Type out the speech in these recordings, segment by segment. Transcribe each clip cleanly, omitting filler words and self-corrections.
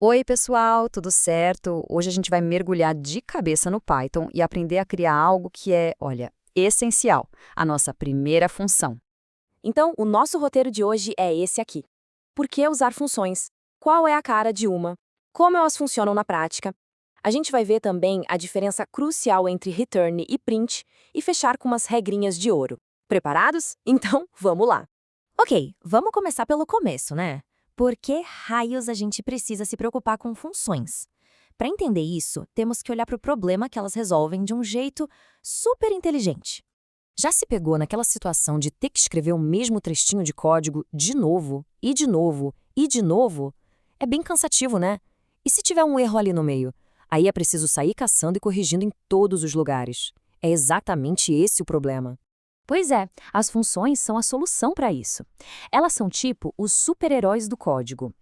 Oi, pessoal, tudo certo? Hoje a gente vai mergulhar de cabeça no Python e aprender a criar algo que é, olha, essencial, a nossa primeira função. Então, o nosso roteiro de hoje é esse aqui. Por que usar funções? Qual é a cara de uma? Como elas funcionam na prática? A gente vai ver também a diferença crucial entre return e print e fechar com umas regrinhas de ouro. Preparados? Então, vamos lá. Ok, vamos começar pelo começo, né? Por que raios a gente precisa se preocupar com funções? Para entender isso, temos que olhar para o problema que elas resolvem de um jeito super inteligente. Já se pegou naquela situação de ter que escrever o mesmo trechinho de código de novo, e de novo, e de novo? É bem cansativo, né? E se tiver um erro ali no meio? Aí é preciso sair caçando e corrigindo em todos os lugares. É exatamente esse o problema. Pois é, as funções são a solução para isso. Elas são tipo os super-heróis do código.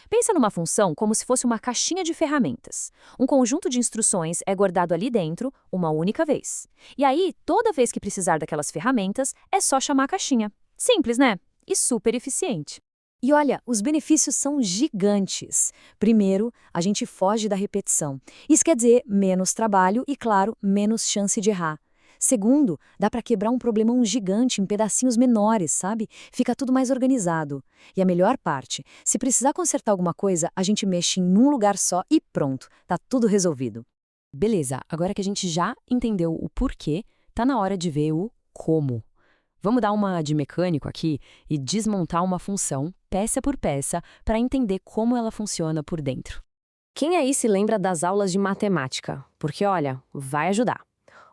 Pensa numa função como se fosse uma caixinha de ferramentas. Um conjunto de instruções é guardado ali dentro uma única vez. E aí, toda vez que precisar daquelas ferramentas, é só chamar a caixinha. Simples, né? E super eficiente. E olha, os benefícios são gigantes. Primeiro, a gente foge da repetição. Isso quer dizer menos trabalho e, claro, menos chance de errar. Segundo, dá para quebrar um problemão gigante em pedacinhos menores, sabe? Fica tudo mais organizado. E a melhor parte, se precisar consertar alguma coisa, a gente mexe em um lugar só e pronto, tá tudo resolvido. Beleza, agora que a gente já entendeu o porquê, tá na hora de ver o como. Vamos dar uma de mecânico aqui e desmontar uma função, peça por peça, para entender como ela funciona por dentro. Quem aí se lembra das aulas de matemática? Porque, olha, vai ajudar.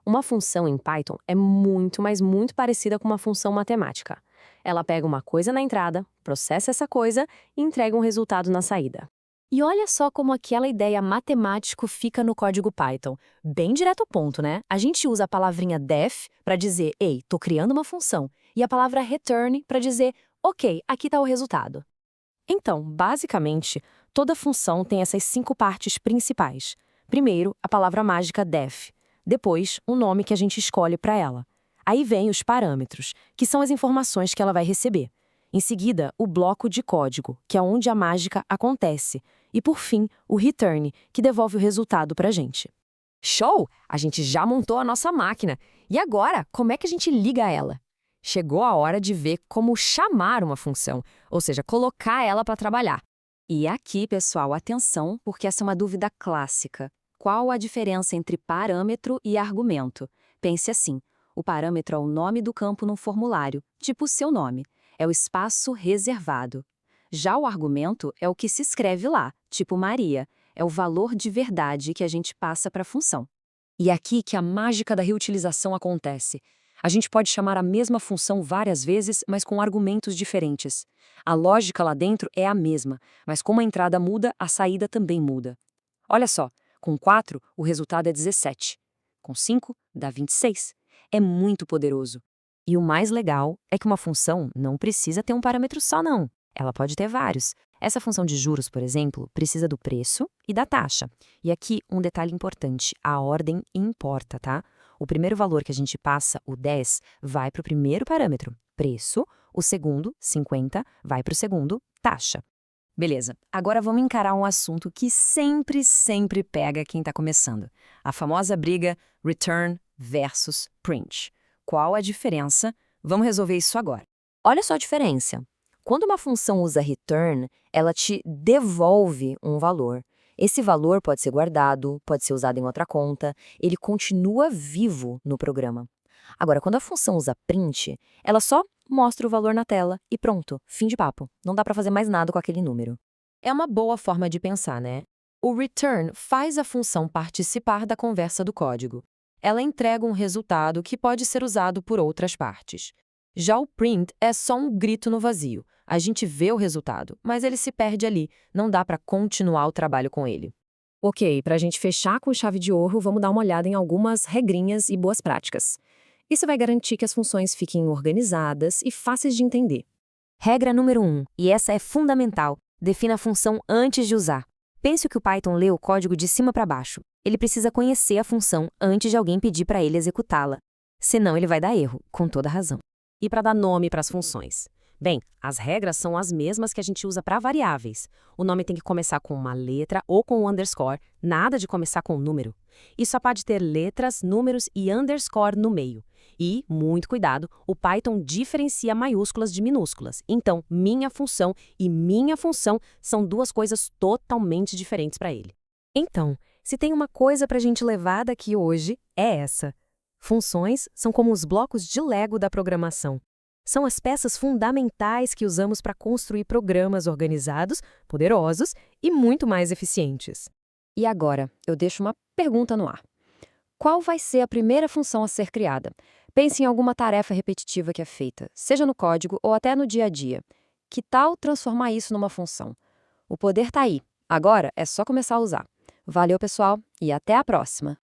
Uma função em Python é muito, mas muito parecida com uma função matemática. Ela pega uma coisa na entrada, processa essa coisa e entrega um resultado na saída. E olha só como aquela ideia matemático fica no código Python. Bem direto ao ponto, né? A gente usa a palavrinha def para dizer, ei, tô criando uma função, e a palavra return para dizer, ok, aqui está o resultado. Então, basicamente, toda função tem essas 5 partes principais. Primeiro, a palavra mágica def. Depois, o nome que a gente escolhe para ela. Aí vem os parâmetros, que são as informações que ela vai receber. Em seguida, o bloco de código, que é onde a mágica acontece. E, por fim, o return, que devolve o resultado para a gente. Show! A gente já montou a nossa máquina. E agora, como é que a gente liga ela? Chegou a hora de ver como chamar uma função, ou seja, colocar ela para trabalhar. E aqui, pessoal, atenção, porque essa é uma dúvida clássica. Qual a diferença entre parâmetro e argumento? Pense assim, o parâmetro é o nome do campo num formulário, tipo o seu nome. É o espaço reservado. Já o argumento é o que se escreve lá, tipo Maria. É o valor de verdade que a gente passa para a função. E é aqui que a mágica da reutilização acontece. A gente pode chamar a mesma função várias vezes, mas com argumentos diferentes. A lógica lá dentro é a mesma, mas como a entrada muda, a saída também muda. Olha só, com 4, o resultado é 17. Com 5, dá 26. É muito poderoso. E o mais legal é que uma função não precisa ter um parâmetro só, não. Ela pode ter vários. Essa função de juros, por exemplo, precisa do preço e da taxa. E aqui um detalhe importante, a ordem importa, tá? O primeiro valor que a gente passa, o 10, vai para o primeiro parâmetro, preço. O segundo, 50, vai para o segundo, taxa. Beleza, agora vamos encarar um assunto que sempre pega quem está começando. A famosa briga return versus print. Qual a diferença? Vamos resolver isso agora. Olha só a diferença. Quando uma função usa return, ela te devolve um valor. Esse valor pode ser guardado, pode ser usado em outra conta, ele continua vivo no programa. Agora, quando a função usa print, ela só mostra o valor na tela e pronto, fim de papo. Não dá para fazer mais nada com aquele número. É uma boa forma de pensar, né? O return faz a função participar da conversa do código. Ela entrega um resultado que pode ser usado por outras partes. Já o print é só um grito no vazio. A gente vê o resultado, mas ele se perde ali. Não dá para continuar o trabalho com ele. Ok, para a gente fechar com chave de ouro, vamos dar uma olhada em algumas regrinhas e boas práticas. Isso vai garantir que as funções fiquem organizadas e fáceis de entender. Regra número 1, e essa é fundamental, defina a função antes de usar. Pense que o Python lê o código de cima para baixo. Ele precisa conhecer a função antes de alguém pedir para ele executá-la. Senão ele vai dar erro, com toda razão. E para dar nome para as funções. Bem, as regras são as mesmas que a gente usa para variáveis. O nome tem que começar com uma letra ou com um underscore, nada de começar com um número. E só pode ter letras, números e underscore no meio. E, muito cuidado, o Python diferencia maiúsculas de minúsculas. Então, minha função e minha função são duas coisas totalmente diferentes para ele. Então, se tem uma coisa para a gente levar daqui hoje, é essa. Funções são como os blocos de Lego da programação. São as peças fundamentais que usamos para construir programas organizados, poderosos e muito mais eficientes. E agora, eu deixo uma pergunta no ar. Qual vai ser a primeira função a ser criada? Pense em alguma tarefa repetitiva que é feita, seja no código ou até no dia a dia. Que tal transformar isso numa função? O poder está aí. Agora é só começar a usar. Valeu, pessoal, e até a próxima!